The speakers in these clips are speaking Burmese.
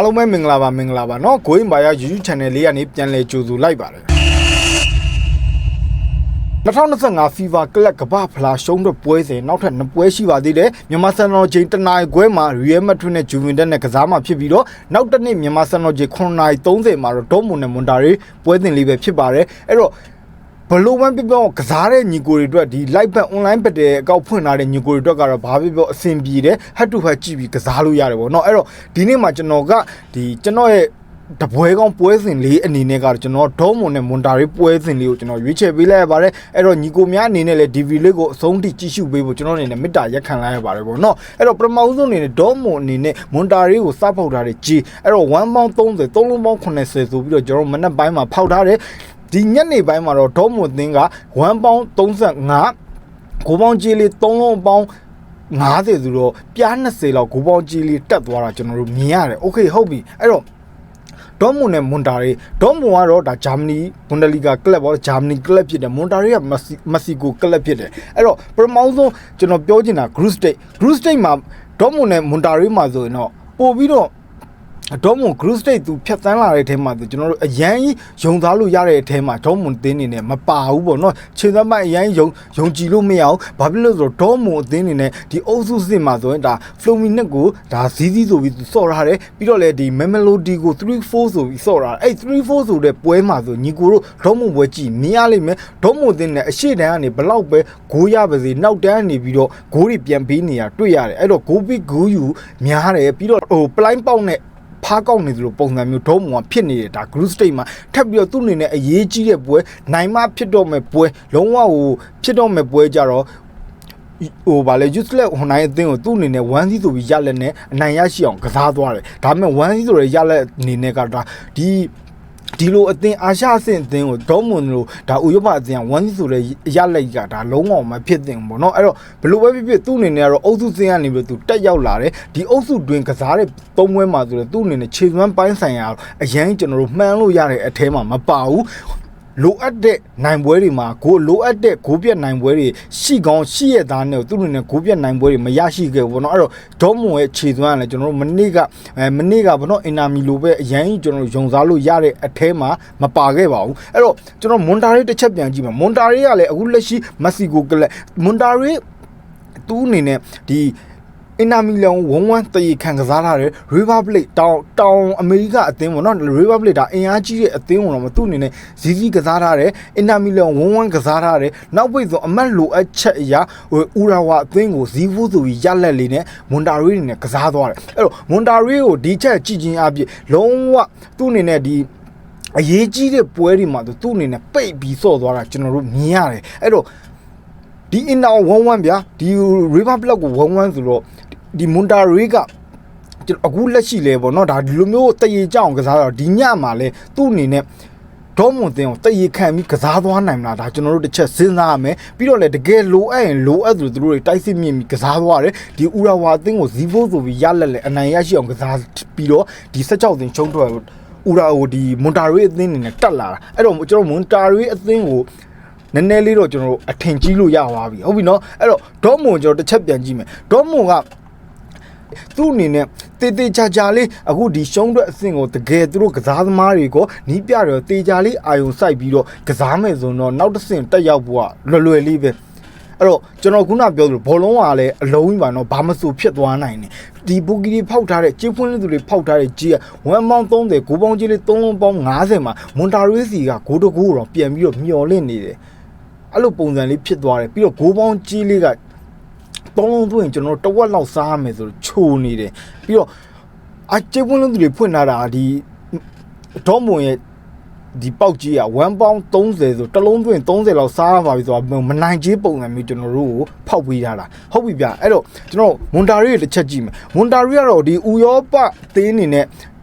အားလုံးပဲမင်္ဂလာပါเนาะကိုရင်ပါရ YouTube channel လေးကနေပြန်လဲကြိုဆိုလိုက်ပါတယ်2025 FIFA ကလပ်ကမ္ဘာဖလားရှုံးတဲ့ပွဲစဉ်နောက်ထပ်2ပွဲရှိပါသေးတယ်မြန်မာစံတော်ချိန်တနင်္လာခွဲမှာ Real Madrid နဲ့ Juventus နဲ့ကစားမှာဖြစ်ပြီးတော့နောက်တစ်နေ့မြန်မာစံတော်ချိန်9:30မှာတော့ Dortmund နဲ့ Monterrey ပွဲစဉ်လေးပဲဖြစ်ပါတယ်အဲ့တော့ဘလို့မှပြပြောကစားတဲ့ညီကိုတွေအတွက်ဒီ live bet online bet တဲ့အကောက်ဖွင့်ထားတဲ့ညီကိုတွေအတွက်ကတော့ဘာဖြစ်ပြောအဆင်ပြေတယ် head to head ကြည့်ပြီးကစားလို့ရတယ်ပေါ့เนาะအဲ့တော့ဒီနေ့မှာကျွန်တော်ကကျွန်တော်ရဲ့တပွဲကောင်းပွဲစဉ်လေးအနေနဲ့ကတော့ကျွန်တော်ဒေါမွန်နဲ့မွန်တာရီပွဲစဉ်လေးကိုကျွန်တော်ရွေးချယ်ပေးလိုက်ရပါတယ်အဲ့တော့ညီကိုများအနေနဲ့လည်း DV လေးကိုအဆုံးထိကြည့်ရှုပေးဖို့ကျွန်တော်အနေနဲ့မေတ္တာရက်ခံလိုက်ရပါတယ်ပေါ့နော်အဲ့တော့ပထမဦးဆုံးအနေနဲ့ဒေါမွန်အနေနဲ့မွန်တာရီကိုစဖောက်ထားတဲ့ G အဲ့တော့1ပေါင်း30 3လုံးပေါင်း80ဆိုပြီးတော့ကျွန်တော်မနက်ပိုင်းမှာဖောက်ထားတယ်ဒီညနေပိုင်းမှာတော့ဒေါမွန်သင်းက1ပေါင်း35 9ပေါင်းကြီးလေး3လုံးပေါင်း50ဆိုတော့ပြား20လောက်9ပေါင်းကြီးလေးတက်သွားတာကျွန်တော်တို့မြင်ရတယ်โอเคဟုတ်ပြီအဲ့တော့ဒေါမွန်နဲ့မွန်တာရီဒေါမွန်ကတော့ဒါဂျာမနီဘွန်ဒလီဂါကလပ်ပေါ့ဂျာမနီကလပ်ဖြစ်တယ်မွန်တာရီကမက္ဆီကိုကလပ်ဖြစ်တယ်အဲ့တော့ပထမဆုံးကျွန်တော်ပြောချင်တာ group stage မှာဒေါမွန်နဲ့မွန်တာရီမှာဆိုရင်တော့ပို့ပြီးတော့ဒေါမွန် group stage သူဖြတ်သန်းလာတဲ့အထဲမှာကျွန်တော်တို့အရန်ကြီးယုံသားလို့ရတဲ့အထဲမှာဒေါမွန်အသင်းနေနဲ့မပါဘူးပေါ့နော်ခြေသမိုင်းအရန်ယုံကြည်လို့မရအောင်ဘာဖြစ်လို့ဆိုတော့ဒေါမွန်အသင်းနေနဲ့ဒီအုပ်စုစစ်မှာဆိုရင်ဒါဖလိုမီနက်ကိုဒါဇီးဆိုပြီးစော့ထားတယ်ပြီးတော့လည်းဒီမက်မလိုဒီကို3-4ဆိုပြီးစော့ထားတယ်အဲ့3-4ဆိုတဲ့ပွဲမှာဆိုညီကိုတို့ဒေါမွန်ပွဲကြည့်မြင်ရလိမ့်မယ်ဒေါမွန်အသင်းနဲ့အရှိတန်းကနေဘလောက်ပဲဂိုးရပါစေနောက်တန်းနေပြီးတော့ဂိုးတွေပြန်ပေးနေရတွေ့ရတယ်အဲ့တော့ဂိုးပြီးဂိုးယူများတယ်ပြီးတော့ပလိုင်းပေါက်နဲ့ဖားကောက်နေသလိုပုံစံမျိုးဒေါမွန်ကဖြစ်နေတယ်ဒါ group stage မှာထပ်ပြီးတော့သူ့အနေနဲ့အရေးကြီးတဲ့ပွဲနိုင်မှဖြစ်တော့မဲ့ပွဲလုံးဝဖြစ်တော့မဲ့ပွဲကြတော့ဗာလေ useless ဟိုနိုင်အသင်းကိုသူ့အနေနဲ့1-0ဆိုပြီးရလက်နဲ့အနိုင်ရရှိအောင်ကစားသွားတယ်ဒါပေမဲ့1-0ဆိုရရလက်အနေနဲ့ကဒါဒီလိုအသင်းအာရှအဆင့်အသင်းကိုဒေါမွန်လိုဒါဥရောပအသင်းက1-0ဆိုတဲ့ရလက်ကဒါလုံးဝမဖြစ်သင့်ဘူးပေါ့နော်အဲ့တော့ဘလို့ပဲဖြစ်ဖြစ်သူ့အနေနဲ့ကတော့အုပ်စုစင်းကနေပြီးသူတက်ရောက်လာတယ်ဒီအုပ်စုတွင်ကစားတဲ့၃ပွဲမှာဆိုတော့သူ့အနေနဲ့ခြေစွမ်းပိုင်းဆိုင်ရာအရန်ကျွန်တော်တို့မှန်းလို့ရတဲ့အထဲမှာမပါဘူးလိုအပ်တဲ့နိုင်ပွဲတွေမှာလိုအပ်တဲ့ဂိုးပြတ်နိုင်ပွဲတွေရှိကောင်းရှိရသားနဲ့သူ့အနေနဲ့ဂိုးပြတ်နိုင်ပွဲတွေမရရှိခဲ့ဘူးเนาะအဲ့တော့ဒေါမွန်ရဲ့ခြေသွမ်းကလည်းကျွန်တော်တို့မနေ့ကဘောနော်အင်နာမီလိုပဲအရင်ကြီးကျွန်တော်တို့ယုံစားလို့ရတဲ့အထဲမှာမပါခဲ့ပါဘူးအဲ့တော့ကျွန်တော်မွန်တာရီတစ်ချက်ပြန်ကြည့်မှာမွန်တာရီကလည်းအခုလက်ရှိမက္ဆီကိုကလပ်မွန်တာရီသူ့အနေနဲ့ဒီအင်နာမီလန်1-1တည်ခံကစားထားတယ် Republic တောင်အမေရိကအသင်းပေါ့နော် Republic ဒါအင်အားကြီးတဲ့အသင်းဝင်တော့မသူ့အနေနဲ့ဇီးကစားထားတယ်အင်နာမီလန်1-1ကစားထားတယ်နောက်ပိတ်ဆိုအမတ်လိုအပ်ချက်အရာဥရာဝါအသင်းကိုဇီးဖို့ဆိုပြီးရလက်လေးနဲ့မွန်တာရီနဲ့ကစားသွားတယ်အဲ့တော့မွန်တာရီကိုဒီချက်ကြည့်ချင်းအပြင်လုံးဝသူ့အနေနဲ့ဒီအရေးကြီးတဲ့ပွဲတွေမှာသူ့အနေနဲ့ပိတ်ပြီးစော့သွားတာကျွန်တော်တို့မြင်ရတယ်အဲ့တော့ဒီအင်နာ1-1ဗျာဒီ Republic ကို1-1ဆိုတော့ဒီမွန်တာရီကအခုလက်ရှိလဲပေါ့နော်ဒါဒီလိုမျိုးတရေကြောင်ကစားတော့ဒီညမှာလဲသူ့အနေနဲ့ဒေါမွန်တင်ကိုတရေခံပြီးကစားသွားနိုင်မလားဒါကျွန်တော်တို့တစ်ချက်စဉ်းစားရမယ်ပြီးတော့လဲတကယ်လိုအပ်ရင်လိုအပ်သူတို့တွေတိုက်စစ်မြင့်ပြီးကစားသွားတယ်ဒီဥရာဝါအသင်းကိုဇီးဖို့ဆိုပြီးရလက်လဲအနိုင်ရရှိအောင်ကစားပြီးတော့ဒီ16တင်ချုံးထွက်ဥရာကိုဒီမွန်တာရီအသင်းအနေနဲ့တက်လာတာအဲ့တော့ကျွန်တော်မွန်တာရီအသင်းကိုနည်းနည်းလေးတော့ကျွန်တော်တို့အထင်ကြီးလို့ရသွားပြီဟုတ်ပြီနော်အဲ့တော့ဒေါမွန်ကျွန်တော်တစ်ချက်ပြန်ကြည့်မယ်ဒေါမွန်ကသူ့အနေနဲ့တေချာလေးအခုဒီရှုံးတဲ့အဆင့်ကိုတကယ်သူတို့ကစားသမားတွေကိုနီးပြတော့တေချာလေးအာယုံစိုက်ပြီးတော့ကစားမယ်ဆိုတော့နောက်တစ်ဆင့်တက်ရောက်ဖို့ကလွယ်လေးပဲအဲ့တော့ကျွန်တော်ခုနပြောသလိုဘောလုံးကလည်းအလုံးကြီးပါတော့ဘာမဆိုဖြစ်သွားနိုင်တယ်ဒီဘူဂီတွေဖောက်ထားတဲ့ကြေးဖွင့်လေးသူတွေဖောက်ထားတဲ့ကြီးက1ပေါင်း30 9ပေါင်းကြီးလေး3လုံးပေါင်း50မှာမွန်တာရီစီကဂိုးတကူတော့ပြန်ပြီးတော့မျော်လင့်နေတယ်အဲ့လိုပုံစံလေးဖြစ်သွားတယ်ပြီးတော့9ပေါင်းကြီးလေးက3လုံးသွင်းကျွန်တော်တဝက်လောက်စားရမယ်ဆိုတော့ချိုနေတယ်ပြီးတော့ကျေပွန်းလုံးသူတွေဖွင့်ထားတာဒီဒေါမွန်ရဲ့ဒီပေါက်ကြီးက1ပေါင်း30ဆိုတစ်လုံးသွင်း30လောက်စားရပါပြီဆိုတော့မနိုင်ကြီးပုံစံမျိုးကျွန်တော်တို့ကိုဖောက်ပေးထားတာဟုတ်ပြီဗျအဲ့တော့ကျွန်တော်မွန်တာရီရဲ့တစ်ချက်ကြည့်မယ်မွန်တာရီကတော့ဒီဥရောပသင်းအနေနဲ့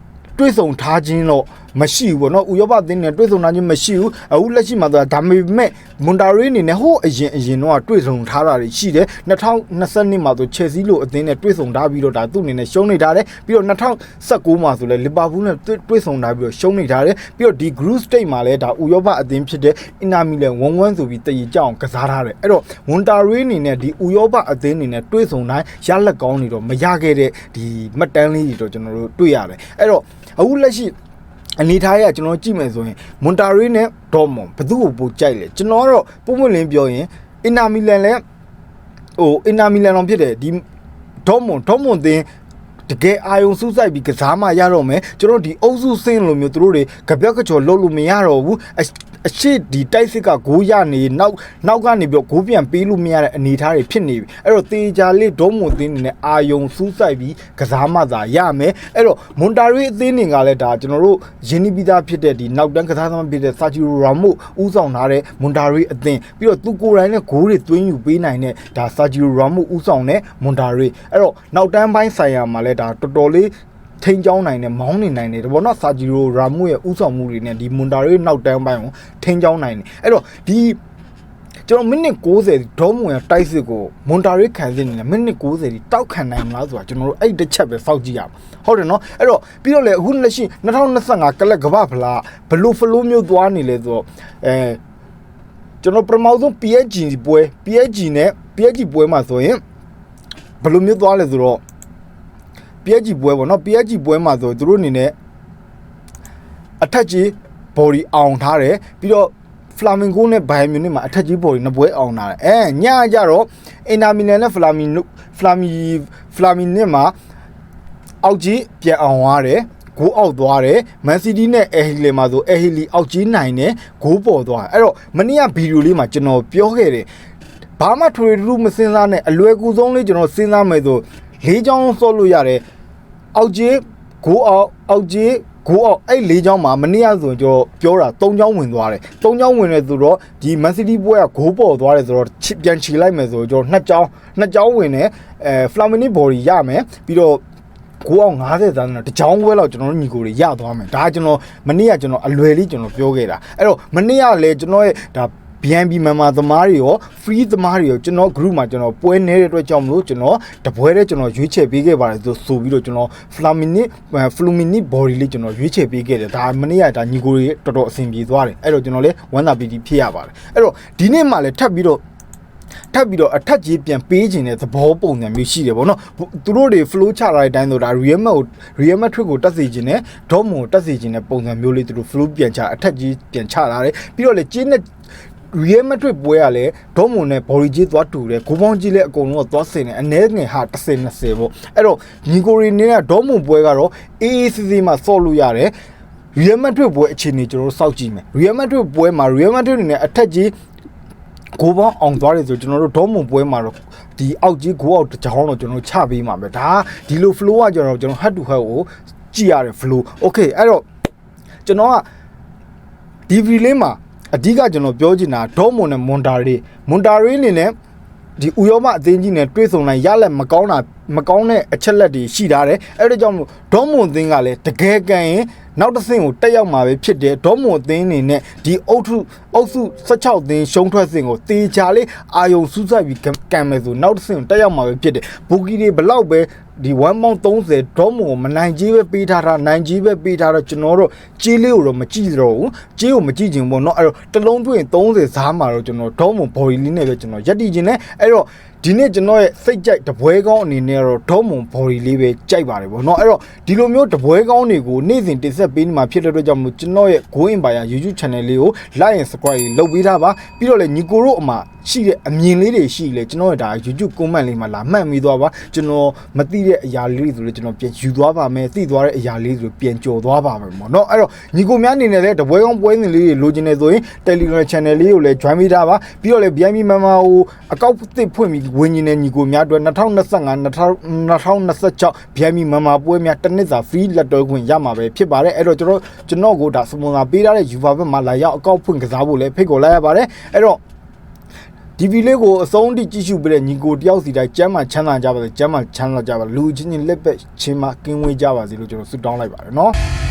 တွေ့ဆုံထားခြင်းတော့ မရှိဘူးပေါ့နော်ဥရောပအသင်းနဲ့တွေ့ဆုံတာချင်းမရှိဘူးအခုလက်ရှိမှာဒါပေမဲ့မွန်တာရီအနေနဲ့ဟိုအရင်တော့တွေ့ဆုံထားတာတွေရှိတယ်2020မှာဆိုချယ်ဆီလိုအသင်းနဲ့တွေ့ဆုံထားပြီးတော့ဒါသူ့အနေနဲ့ရှုံးနေထားတယ်ပြီးတော့2019မှာဆိုလဲလီဗာပူးနဲ့တွေ့ဆုံထားပြီးတော့ရှုံးနေထားတယ်ပြီးတော့ဒီ group stage မှာလဲဒါဥရောပအသင်းဖြစ်တဲ့အင်နာမီလန်1-1ဆိုပြီးတည်ကြအောင်ကစားထားတယ်အဲ့တော့မွန်တာရီအနေနဲ့ဒီဥရောပအသင်းအနေနဲ့တွေ့ဆုံတိုင်းရလက်ကောင်းနေတော့မရခဲ့တဲ့ဒီမှတ်တမ်းလေးတွေတော့ကျွန်တော်တို့တွေ့ရတယ်အဲ့တော့အခုလက်ရှိအနေထားရကျွန်တော်ကြည့်မယ်ဆိုရင်မွန်တာရီနဲ့ဒေါ်မွန်ဘယ်သူ့ကိုပိုကြိုက်လဲကျွန်တော်ကတော့ပုံမှန်လင်းပြောရင်အင်နာမီလန်လည်းအင်နာမီလန်တော့ဖြစ်တယ်ဒီဒေါ်မွန်သင်းတကယ်အာယုံစူးစိုက်ပြီးကစားမှရတော့မယ်ကျွန်တော်ဒီအုပ်စုစင်းလိုမျိုးသူတို့တွေကပြောက်ကကြော်လုပ်လို့မရတော့ဘူးအရှိဒီတိုက်စစ်ကဂိုးရနေနောက်ကနေပြီးဂိုးပြန်ပေးလို့မရတဲ့အနေအထားတွေဖြစ်နေပြီအဲ့တော့တေချာလေးဒေါမွန်သင်းနေနဲ့အာယုံစူးစိုက်ပြီးကစားမှသာရမယ်အဲ့တော့မွန်တာရီအသင်းတွေကလည်းဒါကျွန်တော်တို့ယင်းနီးပြီးသားဖြစ်တဲ့ဒီနောက်တန်းကစားသမားဖြစ်တဲ့ဆာဂျီရိုရာမိုဦးဆောင်ထားတဲ့မွန်တာရီအသင်းပြီးတော့သူကိုယ်တိုင်နဲ့ဂိုးတွေသွင်းယူပေးနိုင်တဲ့ဒါဆာဂျီရိုရာမိုဦးဆောင်တဲ့မွန်တာရီအဲ့တော့နောက်တန်းပိုင်းဆိုင်ရာမှာလည်းဒါတော်တော်လေးထိန်းကျောင်းနိုင်တယ်မောင်းနေနိုင်တယ်ပေါ့နော်ဆာဂျီရိုရာမိုရဲ့ဥဆောင်မှုတွေနဲ့ဒီမွန်တာရီနောက်တန်းပိုင်းကိုထိန်းကျောင်းနိုင်တယ်အဲ့တော့ဒီကျွန်တော်မိနစ်90ဒေါမွန်ရဲ့တိုက်စစ်ကိုမွန်တာရီခံစစ်နေတယ်မိနစ်90ဒီတောက်ခံနိုင်မလားဆိုတာကျွန်တော်တို့အဲ့တစ်ချက်ပဲစောင့်ကြည့်ရအောင်ဟုတ်တယ်နော်အဲ့တော့ပြီးတော့လေအခုလက်ရှိ2025ကလပ်ကမ္ဘာဖလားဘလူးဖလိုးမျိုးသွားနေလဲဆိုတော့ကျွန်တော်ပထမဆုံး PSG ပွဲမှာဆိုရင်ဘလူးမျိုးသွားလဲဆိုတော့PSG ပွဲပေါ့နော် PSG ပွဲမှာဆိုသူတို့အနေနဲ့အထက်ကြီး body အောင်ထားတယ်ပြီးတော့ Flamingo နဲ့ Bayern Munich မှာအထက်ကြီး body နှစ်ပွဲအောင်ထားတယ်ညကြတော့ Inter Milan နဲ့ Flamingo မှာအောက်ကြီးပြန်အောင်ရတယ်ဂိုးအောက်သွားတယ် Man City နဲ့ Ehile မှာဆို Ehile အောက်ကြီးနိုင်တယ်ဂိုးပေါ်သွားအဲ့တော့မနေ့ကဗီဒီယိုလေးမှာကျွန်တော်ပြောခဲ့တယ်ဘာမှထွေထူးမစင်စားနဲ့အလွယ်ကူဆုံးလေးကျွန်တော်စဉ်းစားမယ်ဆို၄ချောင်းဆော့လို့ရတယ်အောက်ကြီးဂိုးအောက်ကြီးဂိုးအောက်အဲ့၄ချောင်းမှာမနေ့ကဆိုကျွန်တော်ပြောတာ၃ချောင်းဝင်သွားတယ်၃ချောင်းဝင်တယ်ဆိုတော့ဒီ Man City ပွဲကဂိုးပေါ်သွားတယ်ဆိုတော့ပြန်ချီလိုက်မယ်ဆိုကျွန်တော်2ချောင်းဝင်တယ်Flamini body ရမယ်ပြီးတော့ကိုအောင်90သန်းနဲ့တချောင်းပွဲလောက်ကျွန်တော်တို့ညီကိုတွေရသွားမယ်ဒါကျွန်တော်မနေ့ကကျွန်တော်အလွယ်လေးကျွန်တော်ပြောခဲ့တာအဲ့တော့မနေ့ကလည်းကျွန်တော်ရဲ့ဒါ BNB မြန်မာသမားတွေရော free သမားတွေရောကျွန်တော် group မှာကျွန်တော်ပွဲနေတဲ့အတွက်ကြောင့်မလို့ကျွန်တော်တပွဲတည်းကျွန်တော်ရွေးချယ်ပေးခဲ့ပါတယ်ဆိုပြီးတော့ကျွန်တော် Flamini body လေးကျွန်တော်ရွေးချယ်ပေးခဲ့တယ်ဒါမနေ့ကဒါညီကိုတွေတော်တော်အဆင်ပြေသွားတယ်အဲ့တော့ကျွန်တော်လည်းဝမ်းသာပီတီဖြစ်ရပါတယ်အဲ့တော့ဒီနေ့မှလည်းထပ်ပြီးတော့အထက်ကြီးပြန်ပေးခြင်းတဲ့သဘောပုံစံမျိုးရှိတယ်ဗောနော်သူတို့တွေ flow ချလာတဲ့အတိုင်းဆိုဒါ Real Madrid ကိုတက်စေခြင်းနဲ့ Dortmund ကိုတက်စေခြင်းတဲ့ပုံစံမျိုးလေးသူတို့ flow ပြန်ချအထက်ကြီးပြန်ချလာတယ်ပြီးတော့လေကျင်းတဲ့ Real Madrid ပွဲကလည်း Dortmund နဲ့ body ကြီးသွားတူတယ်ဂိုးပေါင်းကြီးလည်းအကုန်လုံးသွားစင်တယ်အနည်းငယ်ဟာ10-20ပေါ့အဲ့တော့ညီကိုရီနဲ့ Dortmund ပွဲကတော့ AACC မှာဆော့လို့ရတယ် Real Madrid ပွဲအခြေအနေကျွန်တော်တို့စောင့်ကြည့်မယ် Real Madrid ပွဲမှာ Real Madrid အနေနဲ့အထက်ကြီးကိုပေါင်းအောင်သွားတယ်ဆိုကျွန်တော်တို့ဒေါမွန်ပွဲမှာတော့ဒီအောက်ကြီးကိုအောက်တစ်ချောင်းတော့ကျွန်တော်ချပေးမှာပဲဒါဒီလို flow ကကျွန်တော် head to head ကိုကြည့်ရတဲ့ flow okay အဲ့တော့ကျွန်တော်ကဒီဗီလေးမှာအဓိကကျွန်တော်ပြောချင်တာဒေါမွန်နဲ့မွန်တာရီအနေနဲ့ဒီဥရောပအသင်းကြီးနဲ့တွေ့ဆုံလိုက်ရလက်မကောင်းတဲ့အချက်လက်တွေရှိထားတယ်အဲ့ဒါကြောင့်မို့ဒေါမွန်အသင်းကလည်းတကယ်ကန်ရင်နောက်တစ်ဆင့်ကိုတက်ရောက်မှာပဲဖြစ်တယ်ဒေါမွန်အသင်းအနေနဲ့ဒီအုပ်စု16သင်းရှုံးထွက်စဉ်ကိုတေချာလေးအာယုံစူးစိုက်ပြီးကန်မယ်ဆိုနောက်တစ်ဆင့်ကိုတက်ရောက်မှာပဲဖြစ်တယ်ဘူကီတွေဘလောက်ပဲဒီ1.30ဒေါမွန်ကိုမနိုင်ကြီးပဲပေးထားတာနိုင်ကြီးပဲပေးထားတော့ကျွန်တော်တို့ကြီးလေးကိုတော့မကြည့်တော့ဘူးကြီးကိုမကြည့်ချင်ဘူးเนาะအဲ့တော့တလုံးတွေ့ရင်30ဈားမှာတော့ကျွန်တော်ဒေါမွန်ဘော်ဒီလေးနဲ့ပဲကျွန်တော်ရက်တည်ခြင်းနဲ့အဲ့တော့ဒီနေ့ကျွန်တော်ရဲ့စိတ်ကြိုက်တပွဲကောင်းအနေနဲ့တော့ဒေါမွန်ဘော်ဒီလေးပဲကြိုက်ပါတယ်ဗောเนาะအဲ့တော့ဒီလိုမျိုးတပွဲကောင်းတွေကိုနေ့စဉ်တင်ဆက်ပေးနေမှာဖြစ်တဲ့အတွက်ကြောင့်မို့ကျွန်တော်ရဲ့ Go Empire YouTube channel လေးကို like and subscribe လုပ်ပေးထားပါပြီးတော့လည်းညီကိုတို့အမှာရှိတဲ့အမြင်လေးတွေရှိလေကျွန်တော်ရဲ့ဒါ YouTube comment လေးမှာလာမှတ်မိသွားပါကျွန်တော်မသိတဲ့အရာလေးတွေဆိုလည်းကျွန်တော်ပြန်ယူသွားပါမယ်သိသွားတဲ့အရာလေးတွေပြန်ကြော်သွားပါမယ်ပေါ့เนาะအဲ့တော့ညီကိုများအနေနဲ့လည်းတပွဲကောင်းပွဲစဉ်လေးတွေလိုချင်နေဆိုရင် Telegram channel လေးကိုလည်း join ပေးထားပါပြီးတော့လည်း BNB မြန်မာကိုအကောက်သစ်ဖွင့်ပြီးဝင်နေညီကိုများအတွက်2025-2026 BNB မြန်မာပွဲများတစ်နှစ်စာ free လက်တွဲခွင့်ရမှာပဲဖြစ်ပါတယ်အဲ့တော့ကျွန်တော်ကိုဒါစပွန်ဆာပေးထားတဲ့ Uber ဘက်မှာလာရောက်အကောက်ဖွင့်ကစားဖို့လည်းဖိတ်ခေါ်လိုက်ရပါတယ်အဲ့တော့ဒီဗီလေးကိုအဆုံးထိကြည့်ရှုပေးတဲ့ညီကိုတယောက်စီတိုင်းကျမ်းမာချမ်းသာကြပါစေကျမ်းမာချမ်းသာကြပါလူချင်းချင်းလက်ပဲချင်းမကင်းဝေးကြပါစေလို့ကျွန်တော်ဆုတောင်းလိုက်ပါတယ်เนาะ